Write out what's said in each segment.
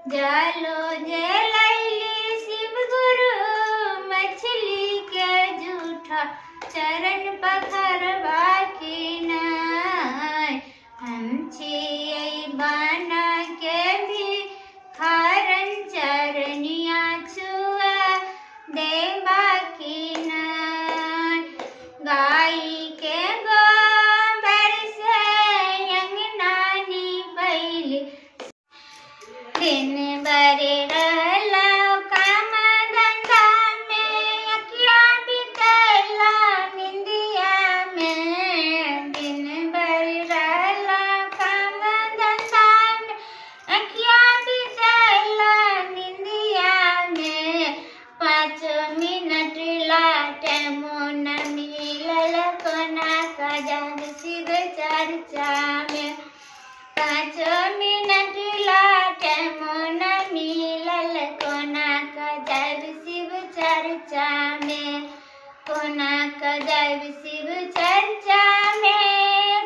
जालो जलैली शिव गुरु मछली के जूठा चरण पखरवा की नाय। हम छियै बना के भी खारन चरनिया छुआ देवा की नाय। गाई के गोबर से अंगनानी पैली दिन भर रहला काम धंधा में अखिया बितैला निंदिया में। दिन भर रहला काम धंधा में अखिया बितैला निंदिया में। 5 मिनट लाटे मोन मिलल कोना कजन शिव चर्चा में। 5 मिनट लाटे मोन मिलल कोना कजब शिव चर्चा में। कोना कजब शिव चर्चा में।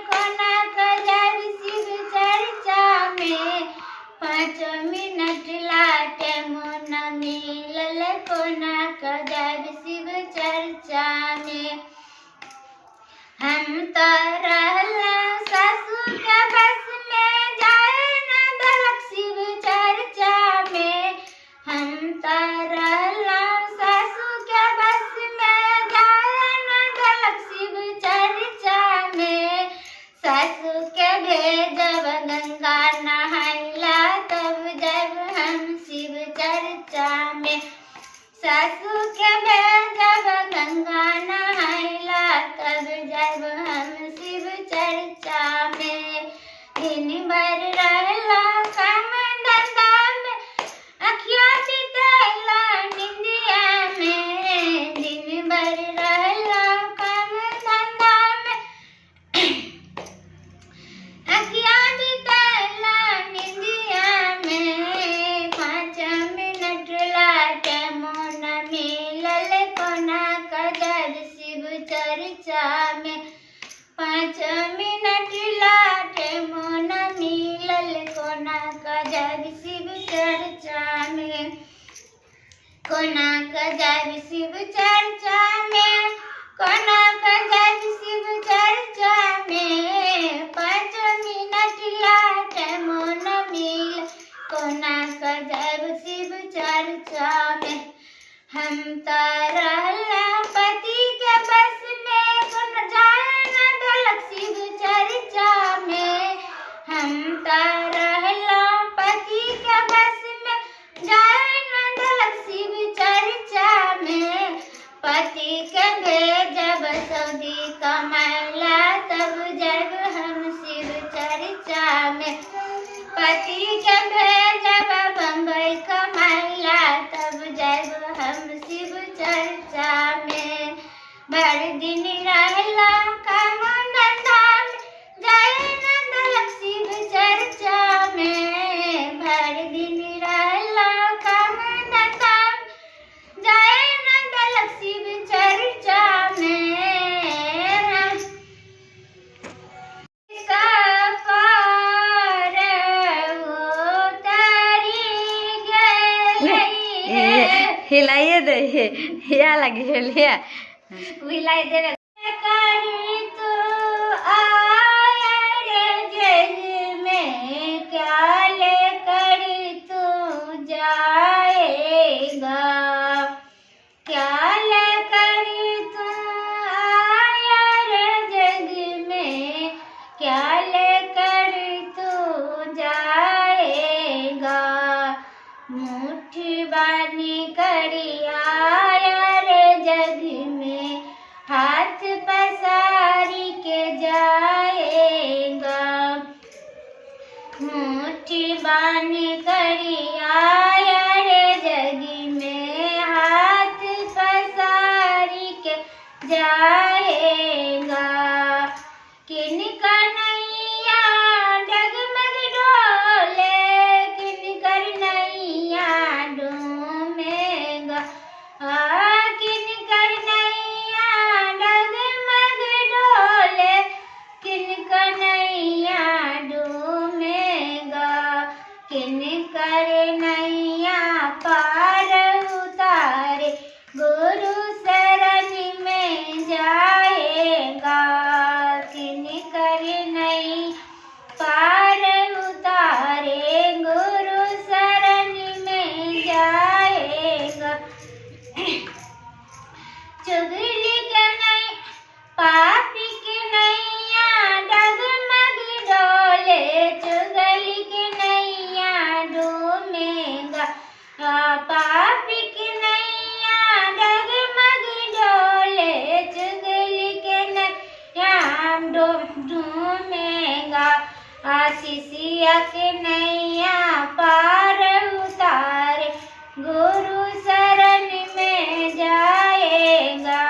कोना कजब शिव चर्चा में। 5 मिनट लाटे मोन मिलल कोना कजब शिव चर्चा में। हम तो रहला सासू के बस में जाए न दलक शिव चर्चा में। हम तो रहला सासू के बस में जाए न दलक शिव चर्चा में। सासू के भेजब गंगा नहाइला तब जब हम शिव चर्चा में। सासू के भेजब गंगा नहाइला तब जब हम शिव चर्चा में। दिन भर रहला काम धंधा में अखिया बितैला निंदिया में। दिन भर रहला काम धंधा में अखिया बितैला निंदिया में। 5 मिनट लाटे मोन मिलल कोना कजब शिव चर्चा में। 5 मिनट लाटे मोन मिलल कोना कजब शिव चर्चा में। कोना कजब शिव चर्चा में। कोना कजब शिव चर्चा में। 5 मिनट लाटे मोन मिल कोना कजब शिव चर्चा में। हम तो रहला पति के बस में कोन जाए न दलक शिव चर्चा में। हम तो रहला पति के बस में जाए न दलक शिव चर्चा में। पति के भेजब सऊदी कमाइला तब जब हम शिव चर्चा में। पति के भेजब बम्बई कमाइला तब जब हम शिव चर्चा में। बड़ दिन रहला काम धंधा में जाए न दलक शिव चर्चा में। बड़ दिन रहला काम धंधा में जाए न दलक शिव चर्चा में। कपार उतारी गई हिलाइए दे हिया लगी हिलिया हिलाई दे करी तो आया रे जग में क्या ले करी तू जाएगा। क्या ले करी तू आया रे जग में क्या ले करी तू जाएगा। मुट्ठी बानी करी आया रे जग में हाथ पसारी के जाएगा। मुट्ठी बानी करी आया रे जग में हाथ पसारी के जाएगा। किन कन्हैया डगमग डोले किन कन्हैया डूमेगा। किन कन्हैया डगमग डोले किन कन्हैया डूमेगा। किन करे शिष्य के नैया पार उतारे, गुरु शरण में जाएगा।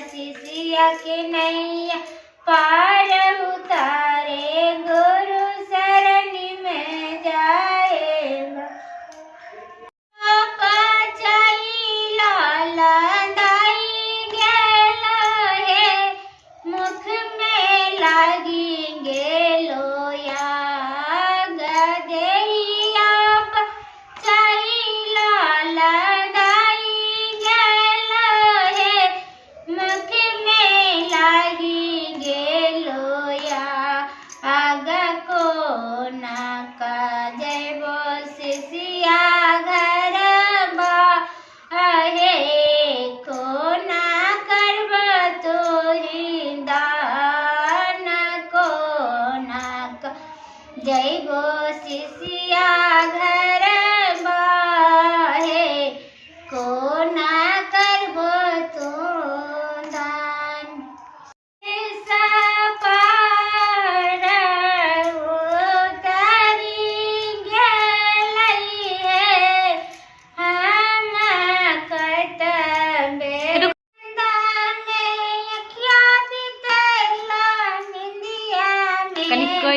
शिष्य के नैया पार उतारे, गुरु शरण में जाएगा। मुख में लागेंगे लोया, गदेहिया चैला लदाई गेल है। मुख में लागेंगे लोया, आगा को ना का जैबो शिष्या घर बा हे, को ना करब तोरी दान, को ना का जैबो शिष्या घर बा हे, को ना करबो तो दान।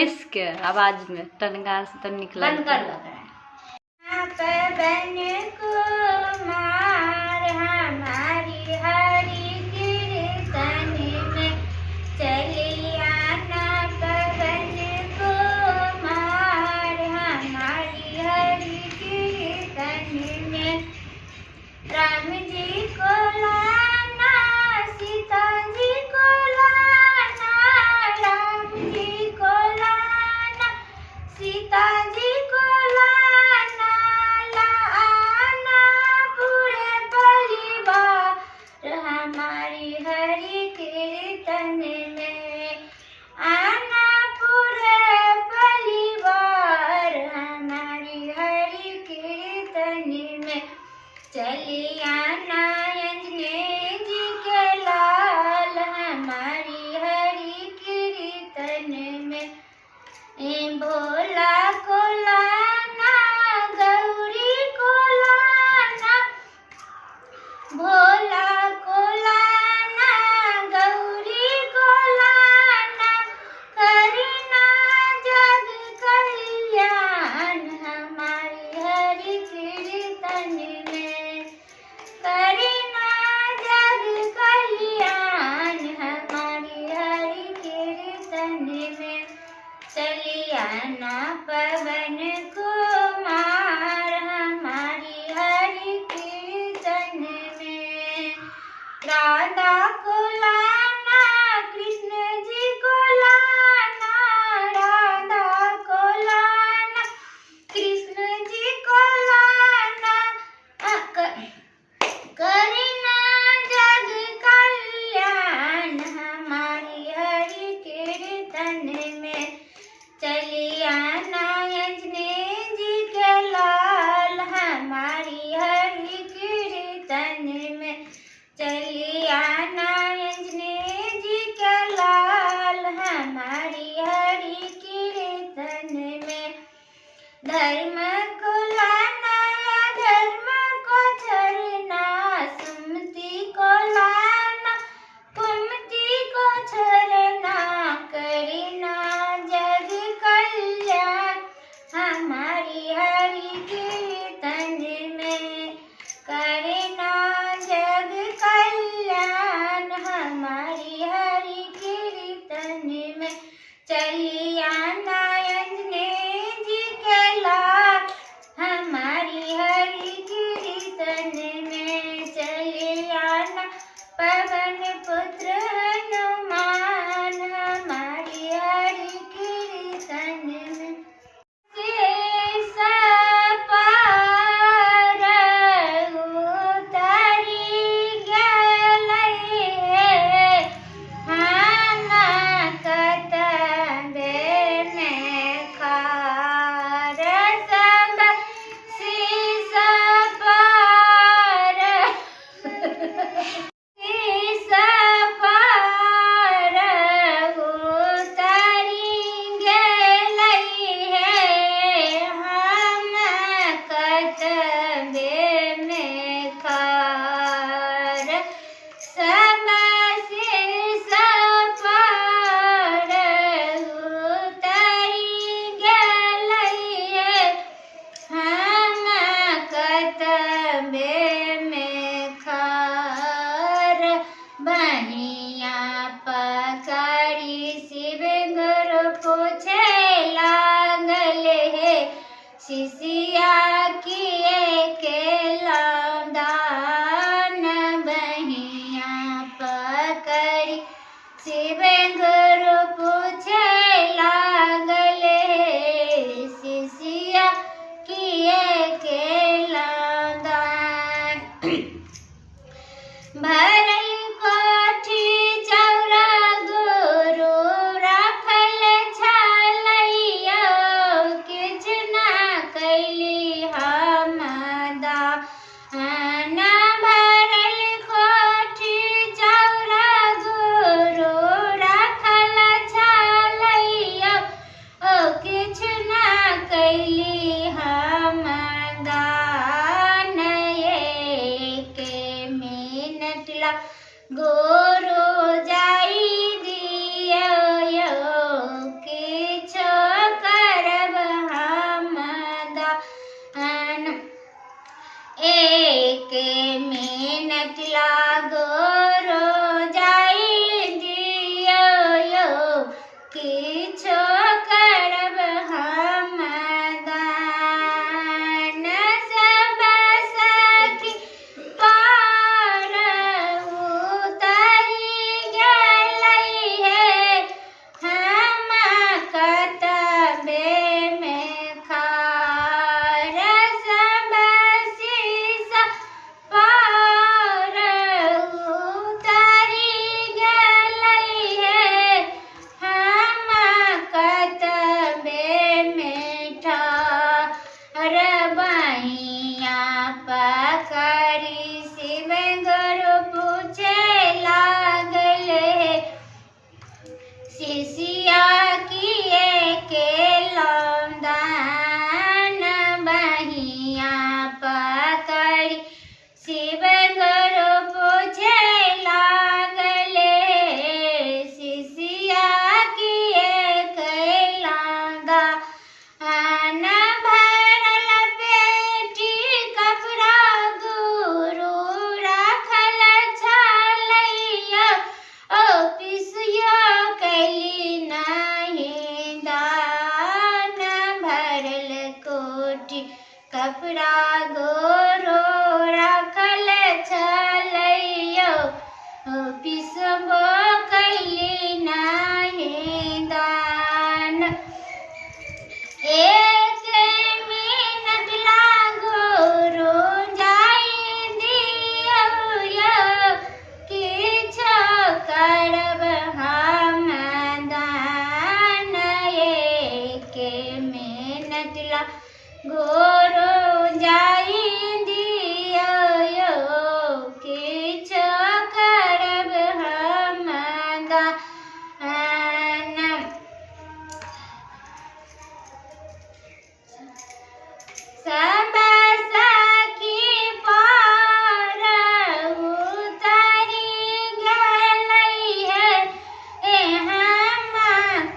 कस के आवाज में तनगा से तो निकला बंद कर लो। पवन कुमार हमारी हरि कीर्तन में चलिया ना, पवन कुमार हमारी हरि कीर्तन में। राम जी को लाना, सीता जी को लाना, राम जी को लाना, सीता जी को लाना, लाना पूरे परिवार हमारी हरि कीर्तन में। आना पूरे परिवार हमारी हरि कीर्तन में। चलिया अंजनी जी के लाल हमारी हरि कीर्तन में। भोला को लाना, गौरी को लाना, भोला को लाना, गौरी को लाना, करना जग कल्याण हमारी हरि कीर्तन में। करना जग कल्याण हमारी हरि कीर्तन में। चलिया ना पवन कुमार हमारी हरि कीर्तन में। राधा को लाना, कृष्ण जी को लाना, राधा को लाना, कृष्ण जी को लाना, करना जग कल्याण हमारी हरि कीर्तन में। चलिया अंजनी जी के लाल हमारी हरि कीर्तन में। चलिया अंजनी जी के लाल हमारी हरि कीर्तन में। धर्म को लाना या धर्म को छोड़ना, सुमति को लाना, कुमति को छोड़ना, करना जग कल्याण हमारी हरि कीर्तन में। करना जग कल्याण हमारी हरि कीर्तन में। चलिया अंजनी जी के लाल शिशिया किए के दान बहिया पकड़ी शिव गुरु पूछे लागल शिशिया किए के दान भरल कोठी चौरा गुरु रखल छलैया किछ ना कैली हम दान भरल कोठी चौरा गुरु रखल छलैया किछ ना कैली हम दान के मिनट ला गुरु जाई दियो किछो करब हम दान एक मिनट ला गुरु जाई दियो किछो करब हम दान सब सखी पार उतरी गेलै हम कतबे में खार सब शीशा पार उतरी गेलै हम कतबे में ठार बहिया पकड़ी शिव गुरु पूछे लागल शिशिया किए के दान बहिया पकड़ी शिव गुरु पूछे लागल शिशिया किए के दान भरल पेटी कपड़ा गुरु रखल छलैया पिसिया कैली नहीं दान भरल कोठी कपड़ा गुरु रखल छलैया पिसबो कैली नहीं दान एक मिनट ला गुरु जाई दियो किछो करब हम दान एक मिनट ला गुरु जाई दियो किछो करब हम दान सब सखी पार उतरी गेलै हम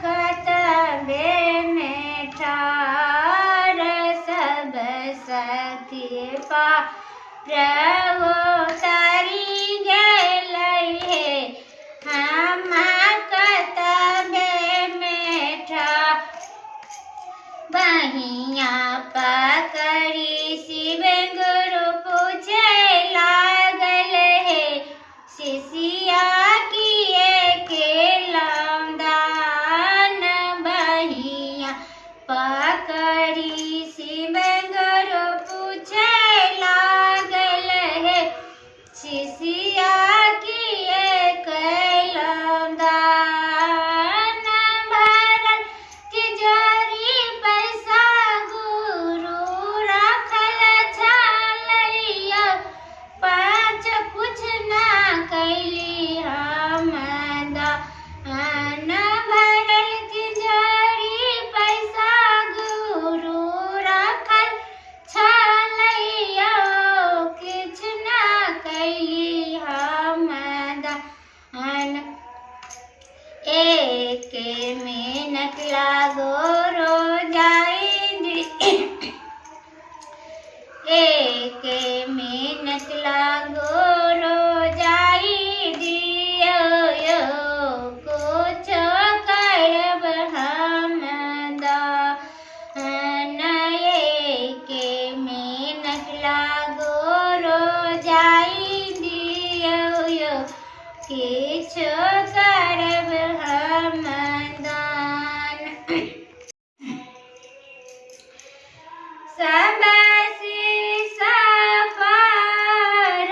कतबे में ठार सब सखी पार उतरी गेलै हम कतबे में ठार बहिया पकड़ी शिव गुरु पूछे लागल शिशिया किए के दान बहिया पकड़ी शिव गुरु पूछे लागल शिशिया किए के दान भरल तिजोरी पैसा गुरु रखल छलैया पाँच कुछ ना कैली हम दान भरल तिजोरी पैसा गुरु सब शीशा पर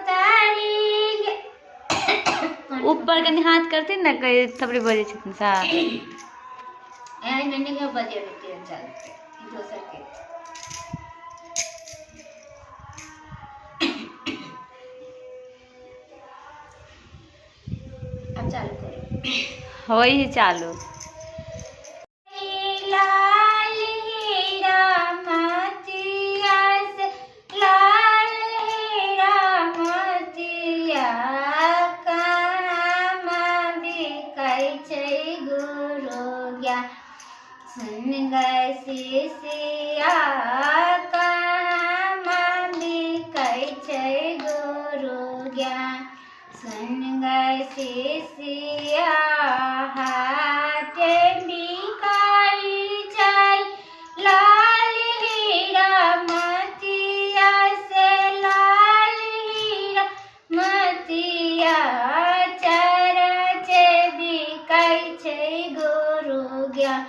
उतारेंगे। ऊपर कनी हाथ करती ना कहीं थपड़ी बजे छथिन सा नन्हे के बजे रहते हैं चलते दोसर के अब चालू करो। होई चालू। लाल हीरा मोतिया से लाल हीरा मोतिया कहाँ बिकै छै गुरु ज्ञान सुन गए शिष्या कहाँ बिकै छै गुरु ज्ञान सुन गए शिष्या हाथ बिकाई छै लाल हीरा मोतिया से लाल हीरा मोतिया चरच बिकै छै गुरु ज्ञान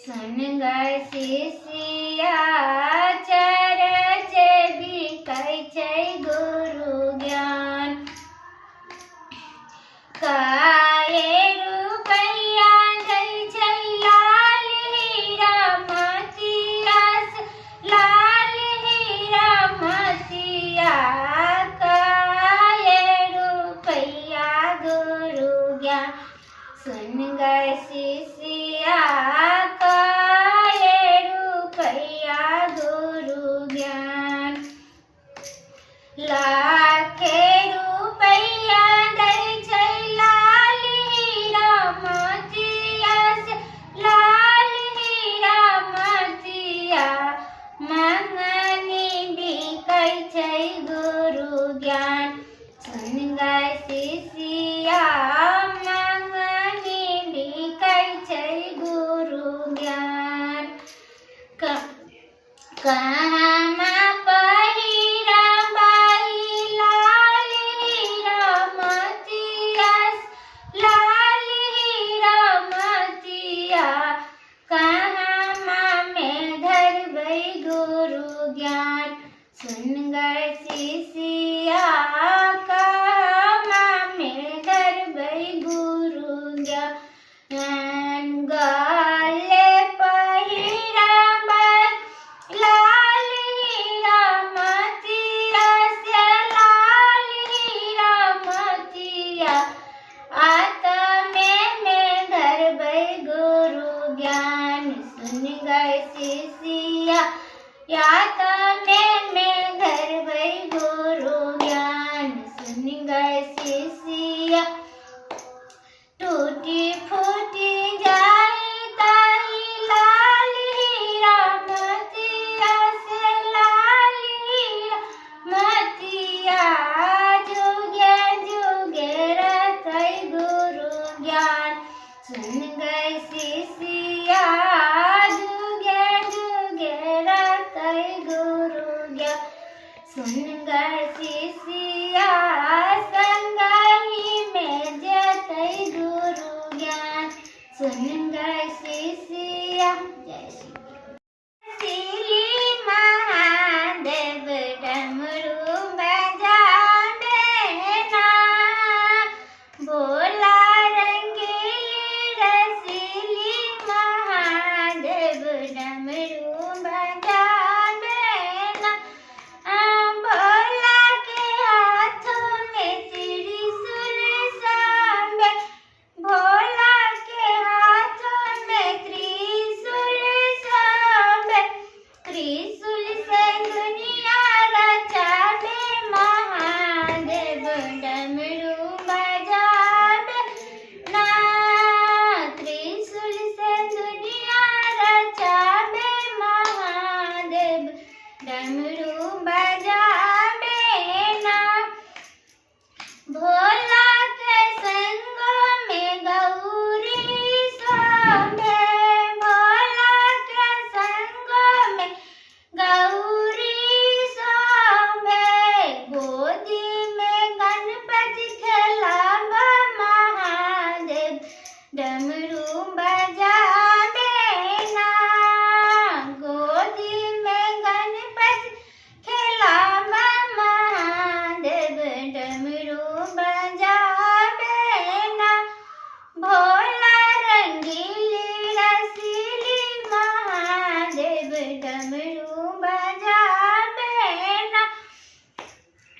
सुन गए शिष्या चरच बिकै छै गुरु ज्ञान काहे रुपैया दै छै लाल हीरा मोतिया से लाल हीरा मोतिया काहे रुपैया गुरु ज्ञान सुन गए शिष्या काहे रुपैया गुरु ज्ञान लाखे रुपैया दै छै लाल हीरा मोतिया से लाल हीरा मोतिया मंगनी बिकै छै गुरु ज्ञान सुन गए शिष्या मंगनी बिकै छै गुरु ज्ञान कहाँ पहिरबै लाल हीरा मोतिया लाल हीरा मोतिया कहाँ में धरबै गुरु ज्ञान सुन गए शिष्या कहाँ में धरबै गुरु ज्ञान गले पहिरबै लाल हीरा मोतिया से लाल हीरा मोतिया आत्मे में धरबै गुरु ज्ञान सुन गए शिष्या आत्मे में धरबै गुरु ज्ञान सुन गए शिष्या टूटी फूटी जाए ताई लाल हीरा मोतिया से लाल हीरा मोतिया जुगे जुगे रखै गुरु ज्ञान सुन गए शिष्या जुगे जुगे रखै गुरु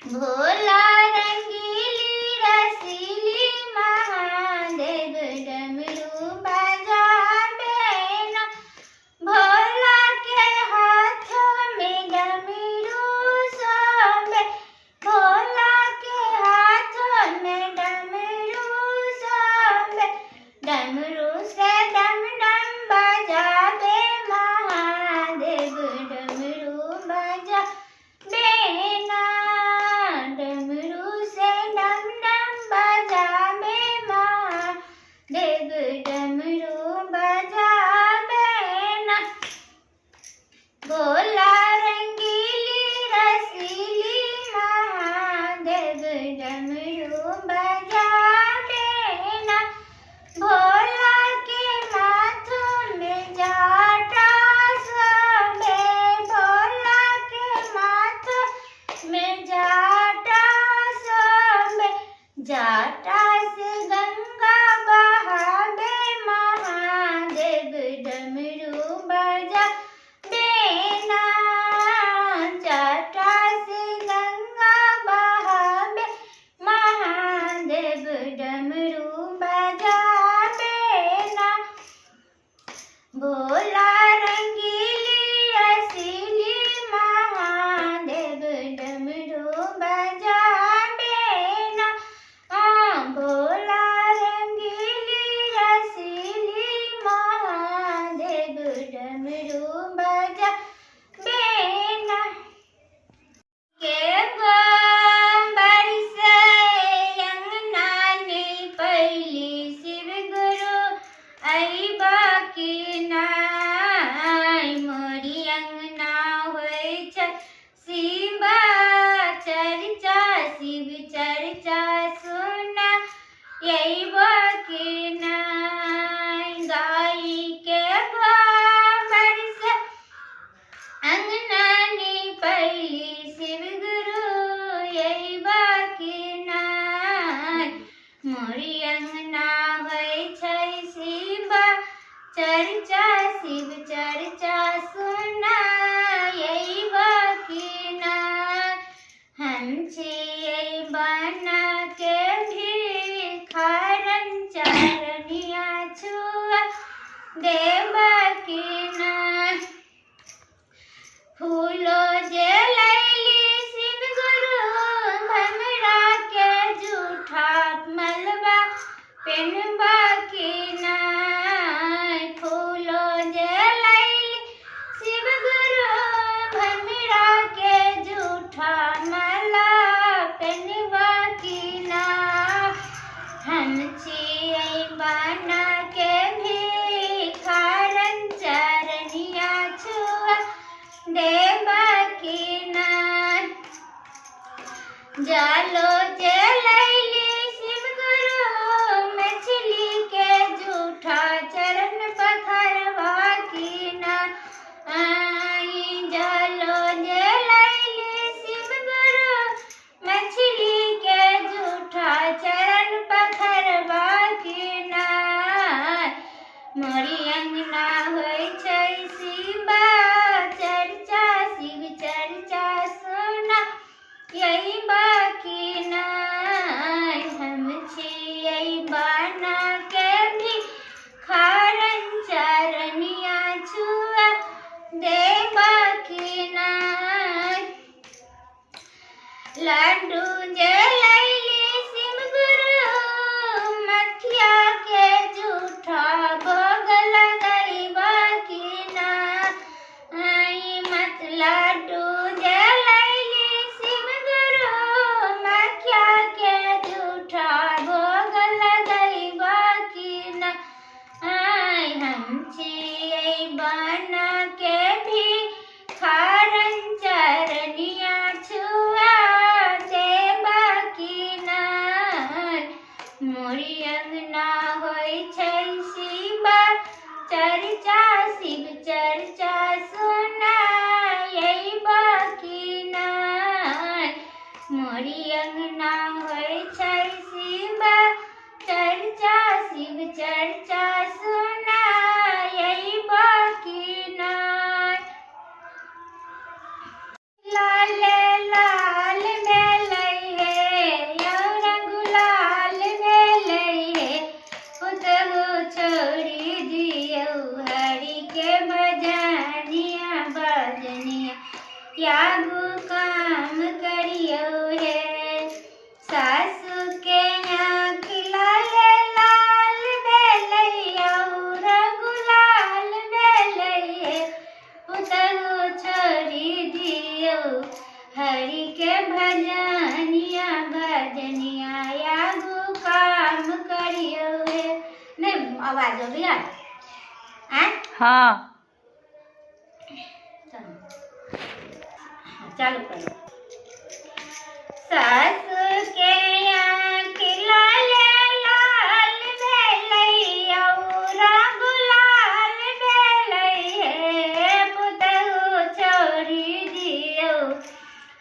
भोला रंगीली रसीली महादेव डमरू बजावे ना। भोला के हाथों में डमरू सोबे, भोला के हाथों में डमरू सोबे। डमरू से डम डम बजावे महादेव डमरू बजावे ना। डमरू से डम डम बजावे महादेव डमरू बजावे ना। भोला रंगीली रसीली महादेव डमरू बजावे ना। भोला के माथों में जाटा सोबे, भोला के माथों में जाटा सोबे। जाटा से गंगा बहावे महादेव डमरू बजावे ना। जाटा से गंगा बहावे महादेव डमरू बजावे ना। भोला रंगीली रसीली महादेव डमरू बजावे ना। भोला रंगीली रसीली महादेव डमरू बजावे ना। के बरसे अंगना ने पहली शिव गुरु अइबा की नाय। मोरी अंगना होय छै शिव चर्चा, शिव चर्चा सुना अइबा की नाय। गाई के गोबर से अंगना ने पहली शिव गुरु अइबा की नाय। मोरी अंगना होय छै शिव चर्चा, शिव चर्चा सुना अइबा की नाय। हम छियै बना के भिखारन चरनिया छुआ देबा की नाय। फूलो जे लैली शिव गुरु भमरा के जूठा मलबा पेनबा की नाय। फूलो जे लैली शिव गुरु भमरा के जूठा मला पेनबा की नाय। हम छियै बना के भिखारन चरनिया छुआ देबा की नाय। जालो जे लैली शिव गुरु मछली के जूठा चरण पखरवा की नाय। जालो जे लैली शिव गुरु मछली के जूठा चरण पखरवा की नाय। मोरी अंगना होय छै शिव चर्चा, शिव चर्चा सुना अइबा की नाय। हम छियै बना के भिखारन चरनिया छुआ देबा की नाय। लड्डू जे लैली शिव गुरु मथिया के जूठा भोग लगइबा की नाय। मत लड्डू जे लैली शिव गुरु मथिया के जूठा भोग लगइबा की नाय। हम छियै बना के भिखारन चरनिया छुआ देबा की नाय। मोरी अंगना होय छै शिव चर्चा, शिव चर्चा सुना अइबा की नाय। मोरी अंगना होय छै शिव चर्चा, शिव चर्चा सुना अइबा की नाय। लाल लाल में यागो काम करियो है सासु के आँख लाल लाल बेलैया गुलाल बेलैया पुतहु छोड़ी दियो हरि के भजनिया भजनिया यागो काम करियो है। नहीं आवाज हो गया हाँ चालू करो। सासु के आँख लाल लाल बेलैया गुलाल बेलैया पुतहु छोड़ी दियो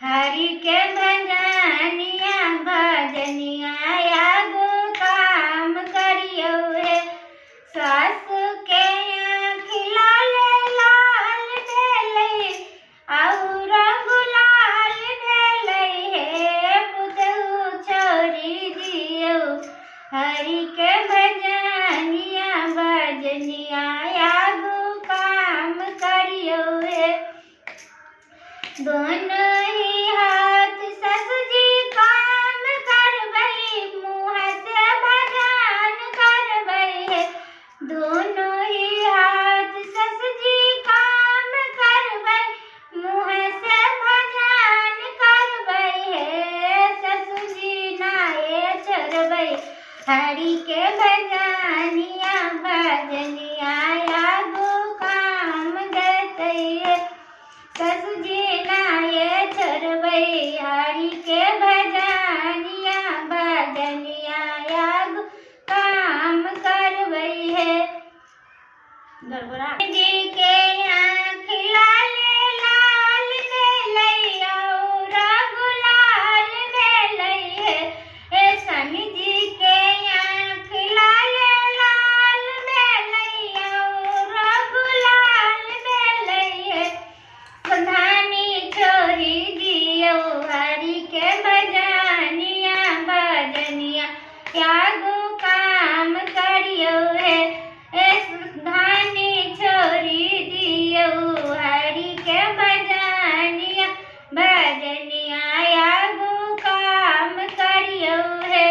हरि के भजनिया भजनिया यागो काम करियो है सासु के आँख लाल लाल बेलैया गुलाल बेलैया पुतहु छोड़ी दियो हरि के भजनिया भजनिया यागो काम करियो है। दोनों ही हाथ ससु जी काम करबै मुँह से भजन करबै है दोनों ही हाथ ससु जी काम करबै मुँह से भजन करबै है ससु जी नाये चढ़बै हरि के भजनिया भजनिया यागो काम देतै है ससु जी नाये चढ़बै हरि के भजनिया भजनिया यागो काम करबै है। जी के आँख लाल लाल बेलैया गुलाल बेलैया शनि जी के आँख लाल लाल बेलैया गुलाल बेलैया संधानी छोड़ी दियो हरि के भजनिया भजनिया यागो काम करियो है धानी छोड़ी दियो हरि के भजनिया भजनिया यागो काम करियो है।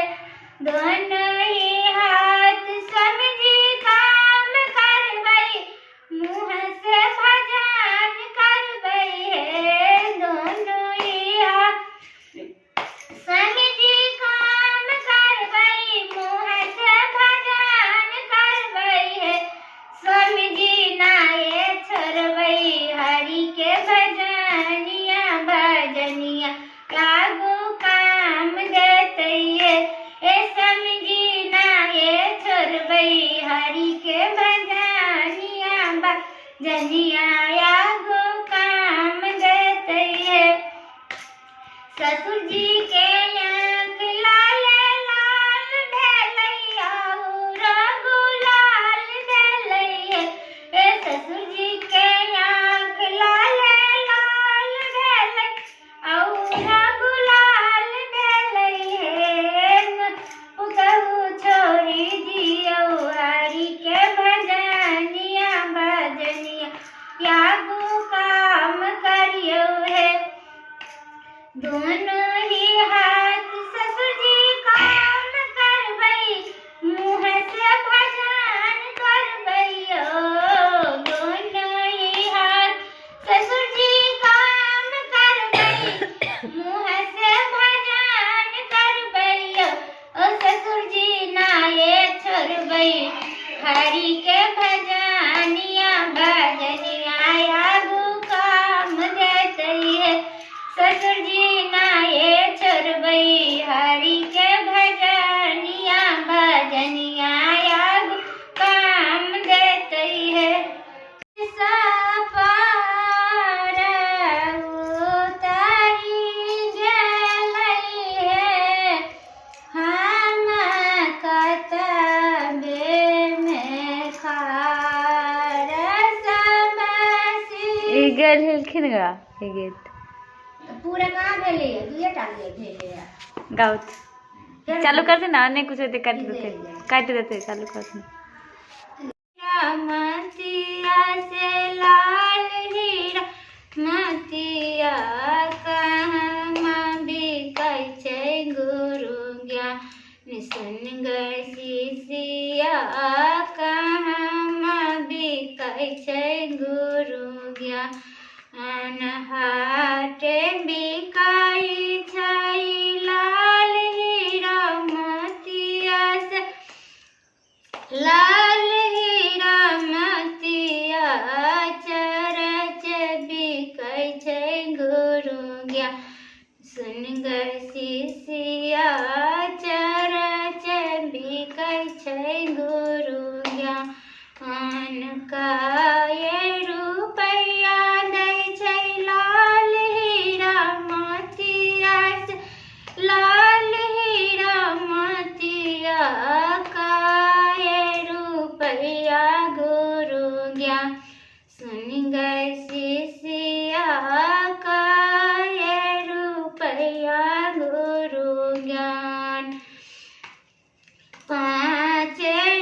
दोनों ही हाथ समझी काम करबै मुँह से भजन करबै है दोनों ही हाथ समझी काम करबै मुँह से भजन करबै है समझी नाये छोड़बै हरि के भजनिया भजनिया यागो काम देतै है समझी नाये छोड़बै हरि के भजनिया भजनिया यागो काम देतै है। ससुर जी के आँख लाल लाल बेलैया गुलाल बेलैया ससुर जी के आँख लाल लाल बेलैया गुलाल बेलैया पुतहु छोड़ी दियो हरि के भजनिया भजनिया यागो काम करियो है। दोनों ही हाथ ससुर जी काम करबै मुँह से भजन करबै दोनों ही हाथ ससुर जी काम करबै मुँह से भजन करबै ससुर जी नाये छोड़बै हरि के भजनिया भजनिया यागो काम देतै है ससुर जी नाये छोड़बै हरि के भजनिया भजनिया यागो काम देतै है। सपार उतारी गेलै है हम कतबे में खार समसी गेल हिलखिन गा ये गीत पूरा कहाँ भेलै दुएटा भेलै गाउत चालू करते ना नहीं कुछ होते काट देते चालू करते मतिया से लाल हीरा मतिया गुरु ज्ञान हाटे बिकाई छाई लाल हीरा मोतिया से लाल हीरा मोतिया चरच बिकै छै गुरु ज्ञान सुन गए शिष्या चरच बिकै छै गुरु ज्ञान काये रुपैया दै छै लाल हीरा मोतिया से लाल हीरा मोतिया काये रुपैया गुरु ज्ञान सुन गए शिष्या काये रुपैया गुरु ज्ञान 5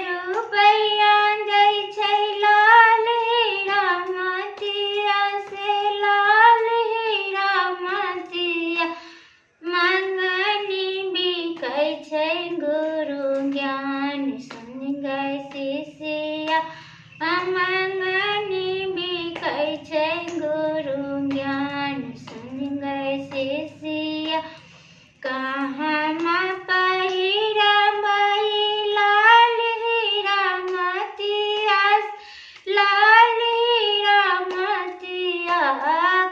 रुपैया दै छै लाल हीरा मोतिया से लाल हीरा मोतिया मंगनी बिकै छै गुरु ज्ञान सुन गए शिष्या मंगनी बिकै छै गुरु ज्ञान सुन गए शिष्या कहाँ पहिरा लाल हीरा मोतिया लाल हीरा मोतिया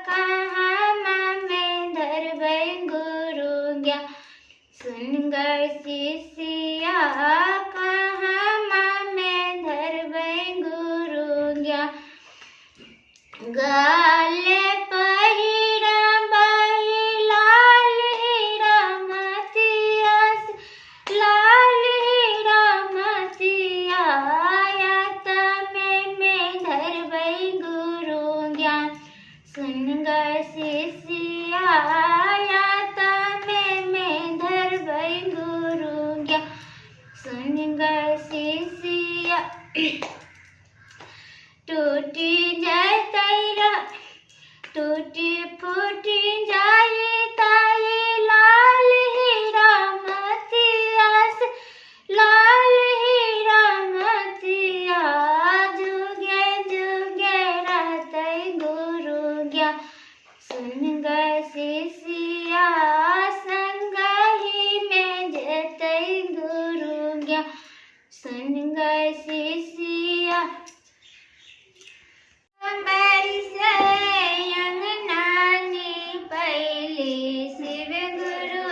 कहाँ में धरबै गुरु ज्ञान सुन गए शिष्या कहाँ में धरबै गुरु ज्ञान गाले पहिरा लाल हीरा मोतिया लाल हीरा मोतिया में धरबै गुरु ज्ञान सुन गए शिष्या में धरबै गुरु ज्ञान सुन गए शिष्या टूटी टूटी फूटी जाई ताई लाल हीरा मोतिया से लाल हीरा मोतिया जुगे जुगे रहतै गुरु ज्ञान सुन गए शिष्या संगहि में जेतै गुरु ज्ञान सुन गए शिष्या अंगनानी पैली शिव गुरु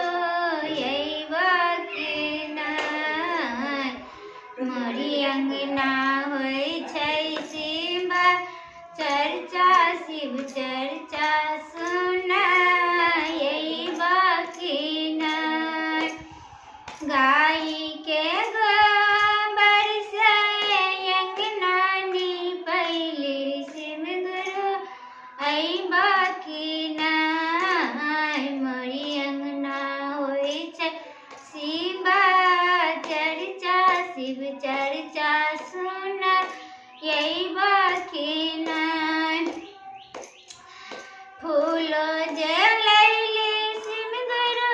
मोरी अंगना होइ छै शिव चर्चा शिव चर्चा सुन गाय के गोबर से अंगनानी पैली शिव गुरु मोरी अंगना होइ छै शिव चर्चा सुन फूलो जे लैली शिव गुरु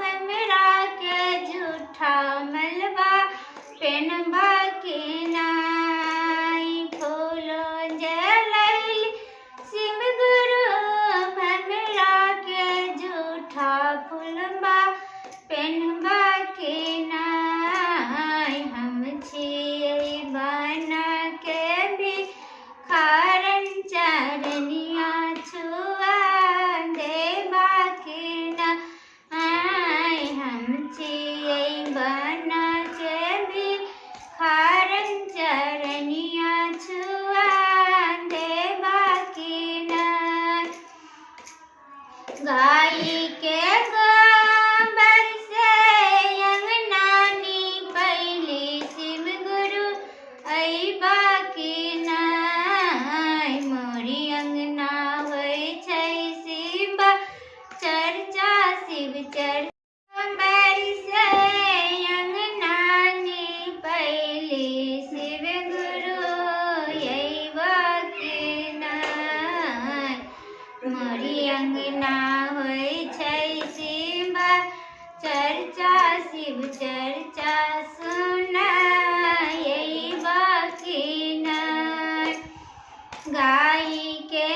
हमरा के झूठा मलबा पेनबा की नाई फूलो जे लैली शिव गुरु हमरा के झूठा फूलबा पेनबा की नाई हम छियै बना के भी खारन चरनिया छुआ देबा की नाई हम छियै बना के भी खारन चरनिया छुआ देबा की नाई गाय के गोबर से अंगनानी पैली शिव गुरु की नाई मोरी अंगना होइ छै शिव चर्चा शिव चर्चा से अंगनानी पैली शिव गुरु की नाई मोरी अंगना होइ छै शिव चर्चा शिव चर्चा सुन की नाई गाई के